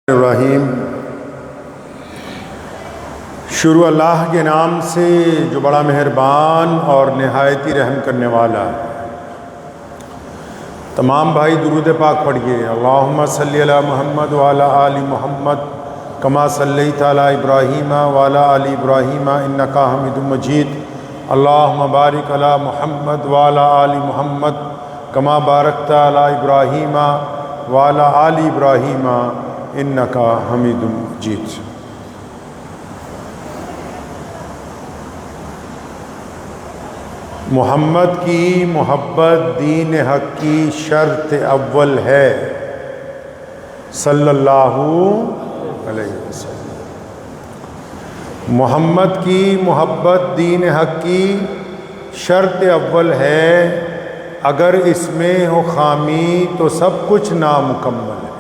الرحیم۔ شروع اللہ کے نام سے جو بڑا مہربان اور نہایت ہی رحم کرنے والا ہے۔ تمام بھائی درود پاک پڑھیے۔ اللہم صلی علی محمد وعلی آل محمد کما صلیت علی ابراہیم وعلی آل ابراہیم انک حمید مجید۔ اللہم بارک علی محمد وعلی آل محمد کما بارکت علی ابراہیم وعلی آل ابراہیم انکا حمید مجید۔ محمد کی محبت دین حق کی شرط اول ہے صلی اللہ علیہ وسلم۔ محمد کی محبت دین حق کی شرط اول ہے، اگر اس میں ہو خامی تو سب کچھ نامکمل ہے۔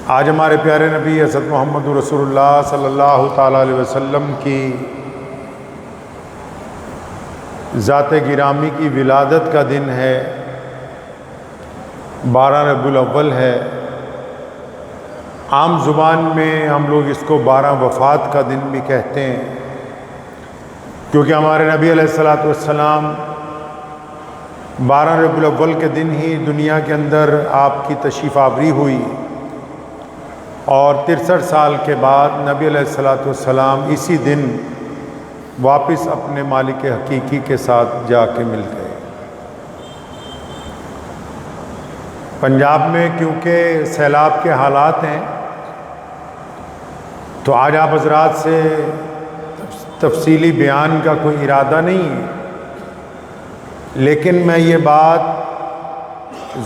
آج ہمارے پیارے نبی حضرت محمد رسول اللہ صلی اللہ تعالیٰ علیہ وسلم کی ذات گرامی کی ولادت کا دن ہے، 12 ربیع الاول ہے۔ عام زبان میں ہم لوگ اس کو 12 وفات کا دن بھی کہتے ہیں، کیونکہ ہمارے نبی علیہ السلام 12 ربیع الاول کے دن ہی دنیا کے اندر آپ کی تشریف آوری ہوئی، اور 63 سال کے بعد نبی علیہ السلام اسی دن واپس اپنے مالک حقیقی کے ساتھ جا کے مل گئے۔ پنجاب میں کیونکہ سیلاب کے حالات ہیں، تو آج آپ حضرات سے تفصیلی بیان کا کوئی ارادہ نہیں ہے، لیکن میں یہ بات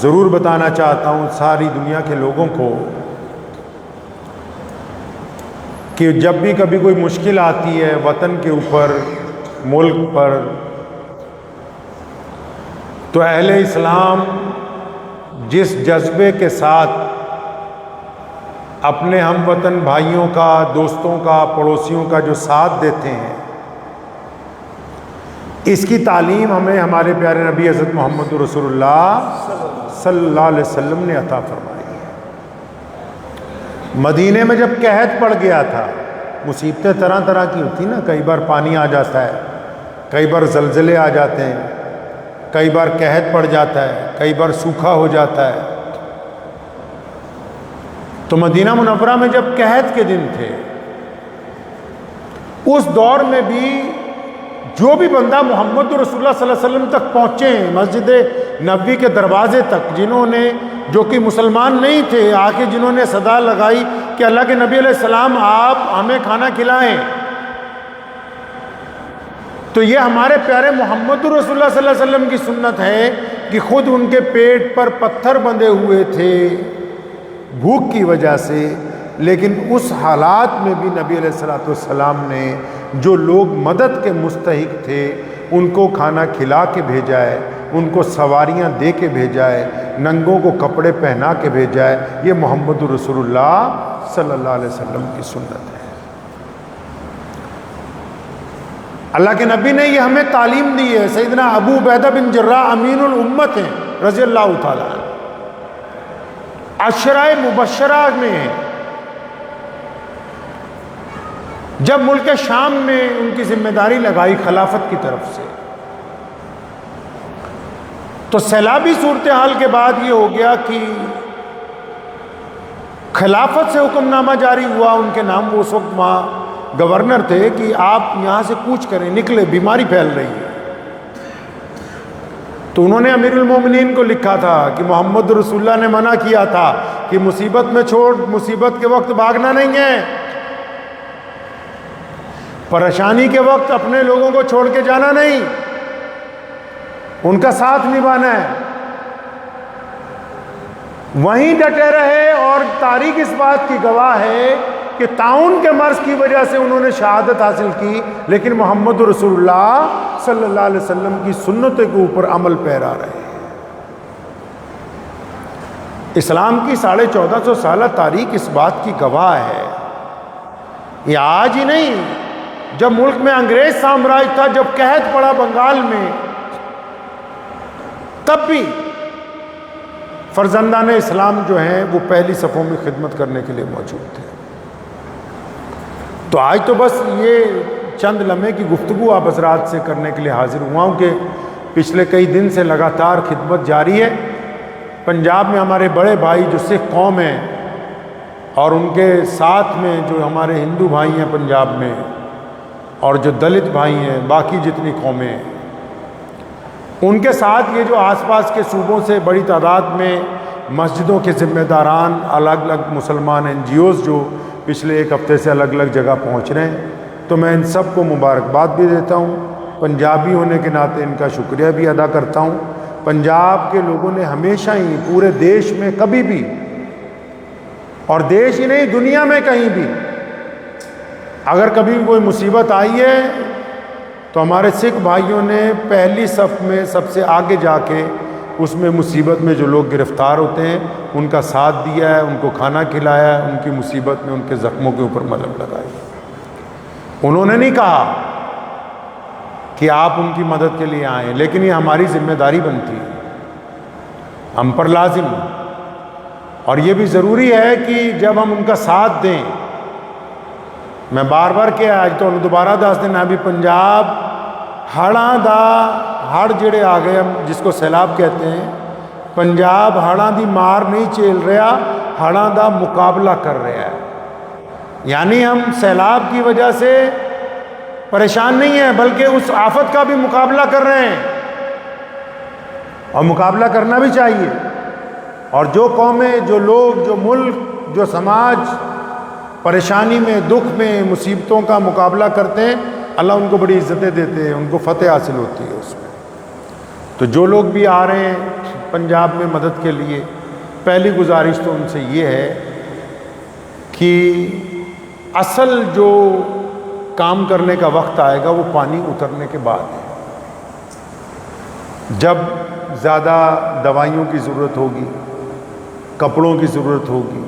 ضرور بتانا چاہتا ہوں ساری دنیا کے لوگوں کو کہ جب بھی کبھی کوئی مشکل آتی ہے وطن کے اوپر، ملک پر، تو اہل اسلام جس جذبے کے ساتھ اپنے ہم وطن بھائیوں کا، دوستوں کا، پڑوسیوں کا جو ساتھ دیتے ہیں، اس کی تعلیم ہمیں ہمارے پیارے نبی حضرت محمد رسول اللہ صلی اللہ علیہ وسلم نے عطا فرمائی۔ مدینے میں جب قحط پڑ گیا تھا، مصیبتیں طرح طرح کی ہوتی نا، کئی بار پانی آ جاتا ہے، کئی بار زلزلے آ جاتے ہیں، کئی بار قحط پڑ جاتا ہے، کئی بار سوکھا ہو جاتا ہے۔ تو مدینہ منورہ میں جب قحط کے دن تھے، اس دور میں بھی جو بھی بندہ محمد رسول اللہ صلی اللہ علیہ وسلم تک پہنچے ہیں، مسجد نبوی کے دروازے تک، جنہوں نے، جو کہ مسلمان نہیں تھے، آ کے جنہوں نے صدا لگائی کہ اللہ کے نبی علیہ السلام آپ ہمیں کھانا کھلائیں، تو یہ ہمارے پیارے محمد رسول اللہ صلی اللہ علیہ وسلم کی سنت ہے کہ خود ان کے پیٹ پر پتھر بندھے ہوئے تھے بھوک کی وجہ سے، لیکن اس حالات میں بھی نبی علیہ السلام نے جو لوگ مدد کے مستحق تھے ان کو کھانا کھلا کے بھیجا ہے، ان کو سواریاں دے کے بھیجا ہے، ننگوں کو کپڑے پہنا کے بھیجا ہے۔ یہ محمد رسول اللہ صلی اللہ علیہ وسلم کی سنت ہے۔ اللہ کے نبی نے یہ ہمیں تعلیم دی ہے۔ سیدنا ابو عبیدہ بن جراح امین الامت ہیں رضی اللہ تعالیٰ عنہ، عشرہ مبشرہ میں ہیں۔ جب ملک شام میں ان کی ذمہ داری لگائی خلافت کی طرف سے، تو سیلابی صورتحال کے بعد یہ ہو گیا کہ خلافت سے حکم نامہ جاری ہوا ان کے نام، وہ اس وقت وہاں گورنر تھے، کہ آپ یہاں سے کوچ کریں، نکلے، بیماری پھیل رہی ہے۔ تو انہوں نے امیر المومنین کو لکھا تھا کہ محمد رسول اللہ نے منع کیا تھا کہ مصیبت میں چھوڑ، مصیبت کے وقت بھاگنا نہیں ہے، پریشانی کے وقت اپنے لوگوں کو چھوڑ کے جانا نہیں، ان کا ساتھ نبھانا ہے۔ وہیں ڈٹے رہے، اور تاریخ اس بات کی گواہ ہے کہ طاعون کے مرض کی وجہ سے انہوں نے شہادت حاصل کی، لیکن محمد رسول اللہ صلی اللہ علیہ وسلم کی سنتوں کے اوپر عمل پیرا رہے۔ اسلام کی 1450 سالہ تاریخ اس بات کی گواہ ہے۔ یہ آج ہی نہیں، جب ملک میں انگریز سامراج تھا، جب قحط پڑا بنگال میں، تب بھی فرزندان اسلام جو ہیں وہ پہلی صفوں میں خدمت کرنے کے لیے موجود تھے۔ تو آج تو بس یہ چند لمحے کی گفتگو آپ حضرات سے کرنے کے لیے حاضر ہوا ہوں کہ پچھلے کئی دن سے لگاتار خدمت جاری ہے۔ پنجاب میں ہمارے بڑے بھائی جو سکھ قوم ہیں اور ان کے ساتھ میں جو ہمارے ہندو بھائی ہیں پنجاب میں اور جو دلت بھائی ہیں، باقی جتنی قومیں ہیں، ان کے ساتھ یہ جو آس پاس کے صوبوں سے بڑی تعداد میں مسجدوں کے ذمہ داران، الگ الگ مسلمان NGOs جو پچھلے ایک ہفتے سے الگ الگ جگہ پہنچ رہے ہیں، تو میں ان سب کو مبارکباد بھی دیتا ہوں۔ پنجابی ہونے کے ناطے ان کا شکریہ بھی ادا کرتا ہوں۔ پنجاب کے لوگوں نے ہمیشہ ہی پورے دیش میں کبھی بھی، اور دیش ہی نہیں دنیا میں کہیں بھی، اگر کبھی کوئی مصیبت آئی ہے تو ہمارے سکھ بھائیوں نے پہلی صف میں سب سے آگے جا کے اس میں مصیبت میں جو لوگ گرفتار ہوتے ہیں ان کا ساتھ دیا ہے، ان کو کھانا کھلایا ہے، ان کی مصیبت میں ان کے زخموں کے اوپر ملہم لگائی۔ انہوں نے نہیں کہا کہ آپ ان کی مدد کے لیے آئیں، لیکن یہ ہماری ذمہ داری بنتی ہے، ہم پر لازم ہے، اور یہ بھی ضروری ہے کہ جب ہم ان کا ساتھ دیں۔ میں بار بار کیا آج تو دوبارہ دس دن ابھی پنجاب ہڑاں دا ہڑ جڑے آ گئے، ہم جس کو سیلاب کہتے ہیں، پنجاب ہڑاں دی مار نہیں چیل رہا، ہڑاں دا مقابلہ کر رہا ہے۔ یعنی ہم سیلاب کی وجہ سے پریشان نہیں ہیں، بلکہ اس آفت کا بھی مقابلہ کر رہے ہیں، اور مقابلہ کرنا بھی چاہیے۔ اور جو قومیں، جو لوگ، جو ملک، جو سماج پریشانی میں، دکھ میں، مصیبتوں کا مقابلہ کرتے ہیں، اللہ ان کو بڑی عزتیں دیتے ہیں، ان کو فتح حاصل ہوتی ہے اس میں۔ تو جو لوگ بھی آ رہے ہیں پنجاب میں مدد کے لیے، پہلی گزارش تو ان سے یہ ہے کہ اصل جو کام کرنے کا وقت آئے گا وہ پانی اترنے کے بعد ہے، جب زیادہ دوائیوں کی ضرورت ہوگی، کپڑوں کی ضرورت ہوگی،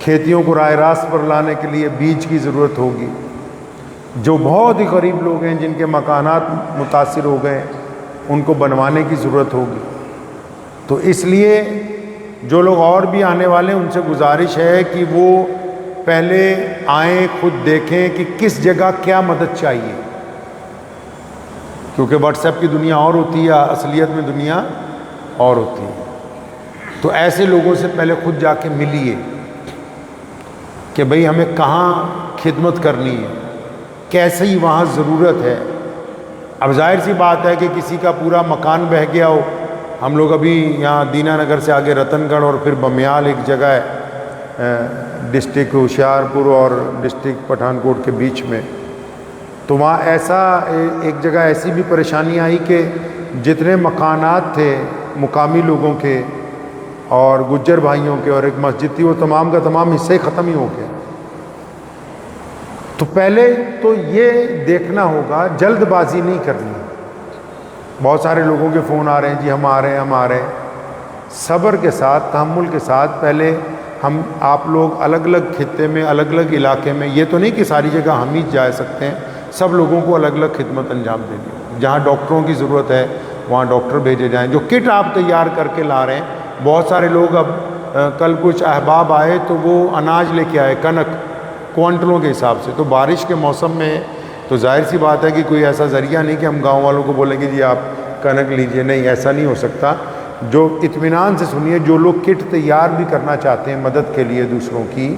کھیتیوں کو راہ راست پر لانے کے لیے بیج کی ضرورت ہوگی، جو بہت ہی غریب لوگ ہیں جن کے مکانات متاثر ہو گئے ان کو بنوانے کی ضرورت ہوگی۔ تو اس لیے جو لوگ اور بھی آنے والے ہیں ان سے گزارش ہے کہ وہ پہلے آئیں، خود دیکھیں کہ کس جگہ کیا مدد چاہیے، کیونکہ واٹس ایپ کی دنیا اور ہوتی ہے، اصلیت میں دنیا اور ہوتی ہے۔ تو ایسے لوگوں سے پہلے خود جا کے ملیے کہ بھئی ہمیں کہاں خدمت کرنی ہے، کیسی وہاں ضرورت ہے۔ اب ظاہر سی بات ہے کہ کسی کا پورا مکان بہہ گیا ہو، ہم لوگ ابھی یہاں دینا نگر سے آگے رتن گڑھ اور پھر بمیال ایک جگہ ہے ڈسٹرکٹ ہوشیارپور اور ڈسٹرکٹ پٹھان کوٹ کے بیچ میں، تو وہاں ایسا ایک جگہ ایسی بھی پریشانی آئی کہ جتنے مکانات تھے مقامی لوگوں کے اور گجر بھائیوں کے اور ایک مسجد تھی، وہ تمام کا تمام حصے ختم ہی ہو گئے۔ تو پہلے تو یہ دیکھنا ہوگا، جلد بازی نہیں کرنی۔ بہت سارے لوگوں کے فون آ رہے ہیں، جی ہم آ رہے ہیں، ہم آ رہے ہیں۔ صبر کے ساتھ، تحمل کے ساتھ، پہلے ہم آپ لوگ الگ الگ خطے میں، الگ الگ علاقے میں، یہ تو نہیں کہ ساری جگہ ہم ہی جا سکتے ہیں، سب لوگوں کو الگ الگ خدمت انجام دینی۔ جہاں ڈاکٹروں کی ضرورت ہے وہاں ڈاکٹر بھیجے جائیں، جو کٹ آپ تیار کر کے لا رہے ہیں۔ بہت سارے لوگ اب کل کچھ احباب آئے تو وہ اناج لے کے آئے، کنک کوانٹلوں کے حساب سے، تو بارش کے موسم میں تو ظاہر سی بات ہے کہ کوئی ایسا ذریعہ نہیں کہ ہم گاؤں والوں کو بولیں گے جی آپ کنک لیجئے، نہیں، ایسا نہیں ہو سکتا۔ جو اطمینان سے سنیے، جو لوگ کٹ تیار بھی کرنا چاہتے ہیں مدد کے لیے دوسروں کی،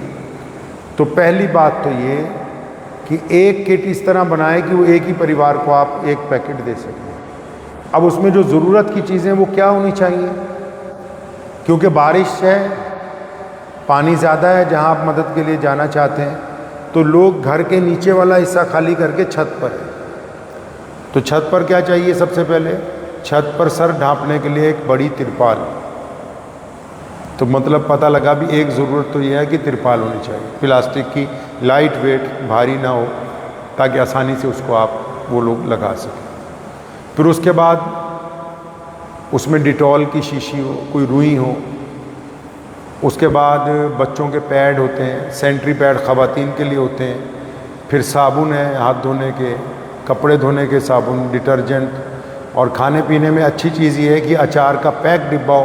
تو پہلی بات تو یہ کہ ایک کٹ اس طرح بنائے کہ وہ ایک ہی پریوار کو آپ ایک پیکٹ دے سکیں۔ اب اس میں جو ضرورت کی چیزیں وہ کیا ہونی چاہیے، کیونکہ بارش ہے، پانی زیادہ ہے جہاں آپ مدد کے لیے جانا چاہتے ہیں، تو لوگ گھر کے نیچے والا حصہ خالی کر کے چھت پر ہے۔ تو چھت پر کیا چاہیے؟ سب سے پہلے چھت پر سر ڈھانپنے کے لیے ایک بڑی ترپال۔ تو مطلب پتہ لگا بھی ایک ضرورت تو یہ ہے کہ ترپال ہونی چاہیے، پلاسٹک کی، لائٹ ویٹ، بھاری نہ ہو، تاکہ آسانی سے اس کو آپ وہ لوگ لگا سکیں۔ پھر اس کے بعد اس میں ڈیٹول کی شیشی ہو، کوئی روئی ہو۔ اس کے بعد بچوں کے پیڈ ہوتے ہیں، سینٹری پیڈ خواتین کے لیے ہوتے ہیں۔ پھر صابن ہے ہاتھ دھونے کے، کپڑے دھونے کے صابن، ڈٹرجنٹ، اور کھانے پینے میں اچھی چیز یہ ہے کہ اچار کا پیک ڈبہ ہو،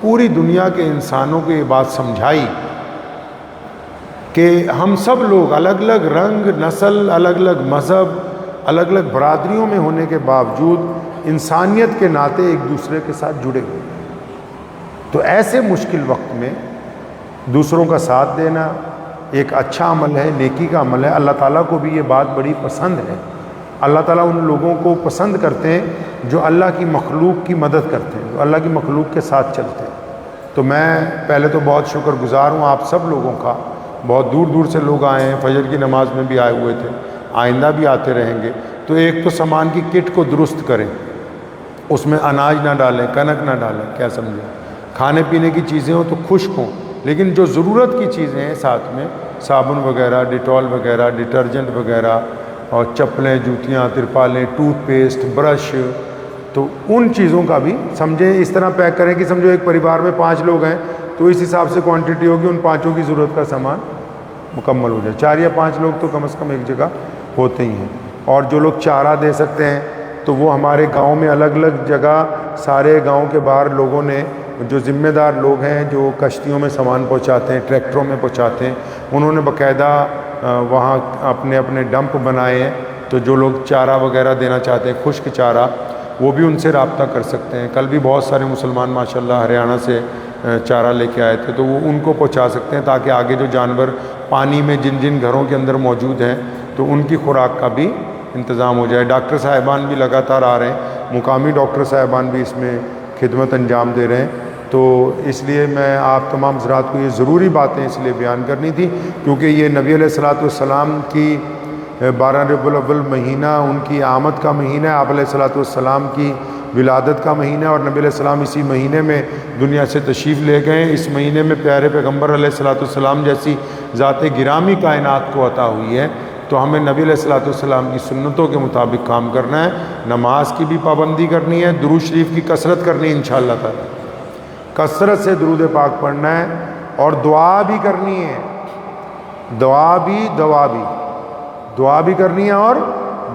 پوری دنیا کے انسانوں کو یہ بات سمجھائی کہ ہم سب لوگ الگ الگ رنگ، نسل، الگ الگ مذہب، الگ الگ برادریوں میں ہونے کے باوجود انسانیت کے ناطے ایک دوسرے کے ساتھ جڑے ہوئے. تو ایسے مشکل وقت میں دوسروں کا ساتھ دینا ایک اچھا عمل ہے، نیکی کا عمل ہے. اللہ تعالیٰ کو بھی یہ بات بڑی پسند ہے. اللہ تعالیٰ ان لوگوں کو پسند کرتے ہیں جو اللہ کی مخلوق کی مدد کرتے ہیں، جو اللہ کی مخلوق کے ساتھ چلتے ہیں. تو میں پہلے تو بہت شکر گزار ہوں آپ سب لوگوں کا. بہت دور دور سے لوگ آئے ہیں، فجر کی نماز میں بھی آئے ہوئے تھے، آئندہ بھی آتے رہیں گے. تو ایک تو سامان کی کٹ کو درست کریں، اس میں اناج نہ ڈالیں، کنک نہ ڈالیں، کیا سمجھیں. کھانے پینے کی چیزیں ہوں تو خشک ہوں، لیکن جو ضرورت کی چیزیں ہیں ساتھ میں صابن وغیرہ، ڈیٹول وغیرہ، ڈٹرجنٹ وغیرہ، اور چپلیں، جوتیاں، ترپالیں، ٹوتھ پیسٹ، برش، تو ان چیزوں کا بھی سمجھیں اس طرح پیک کریں کہ سمجھو ایک پریوار میں 5 لوگ ہیں تو اس حساب سے کوانٹٹی ہوگی، ان 5 کی ضرورت کا سامان مکمل ہو جائے. 4 یا 5 لوگ تو کم از کم ایک جگہ ہوتے ہی ہیں. اور جو لوگ چارہ دے سکتے ہیں تو وہ ہمارے گاؤں میں الگ الگ جگہ، سارے گاؤں کے باہر لوگوں نے، جو ذمہ دار لوگ ہیں جو کشتیوں میں سامان پہنچاتے ہیں، ٹریکٹروں میں پہنچاتے ہیں، انہوں نے باقاعدہ وہاں اپنے اپنے ڈمپ بنائے ہیں. تو جو لوگ چارہ وغیرہ دینا چاہتے ہیں، خشک چارہ، وہ بھی ان سے رابطہ کر سکتے ہیں. کل بھی بہت سارے مسلمان ماشاءاللہ ہریانہ سے چارہ لے کے آئے تھے، تو وہ ان کو پہنچا سکتے ہیں تاکہ آگے جو جانور پانی میں جن جن گھروں کے اندر موجود ہیں تو ان کی خوراک کا بھی انتظام ہو جائے. ڈاکٹر صاحبان بھی لگاتار آ رہے ہیں، مقامی ڈاکٹر صاحبان بھی اس میں خدمت انجام دے رہے ہیں. تو اس لیے میں آپ تمام حضرات کو یہ ضروری باتیں اس لیے بیان کرنی تھی کیونکہ یہ نبی علیہ الصلوۃ والسلام کی 12 ربیع الاول مہینہ ان کی آمد کا مہینہ ہے، آپ علیہ الصلوۃ والسلام کی ولادت کا مہینہ ہے، اور نبی علیہ السلام اسی مہینے میں دنیا سے تشریف لے گئے. اس مہینے میں پیارے پیغمبر علیہ الصلوۃ والسلام جیسی ذات گرامی کائنات کو عطا ہوئی ہے. تو ہمیں نبی علیہ الصلوۃ والسلام کی سنتوں کے مطابق کام کرنا ہے. نماز کی بھی پابندی کرنی ہے، درود شریف کی کثرت کرنی ہے، انشاءاللہ تعالی کثرت سے درود پاک پڑھنا ہے، اور دعا بھی کرنی ہے. دعا بھی کرنی ہے اور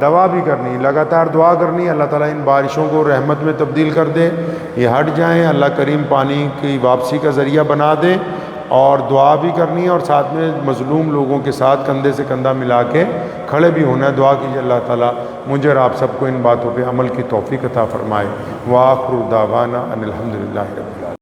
دوا بھی کرنی ہے. لگاتار دعا کرنی ہے اللہ تعالیٰ ان بارشوں کو رحمت میں تبدیل کر دے، یہ ہٹ جائیں، اللہ کریم پانی کی واپسی کا ذریعہ بنا دے. اور دعا بھی کرنی ہے، اور ساتھ میں مظلوم لوگوں کے ساتھ کندھے سے کندھا ملا کے کھڑے بھی ہونا ہے. دعا کیجیے اللہ تعالیٰ مجھے اور آپ سب کو ان باتوں پہ عمل کی توفیق عطا فرمائے. وآخر دعوانا ان الحمد للہ رب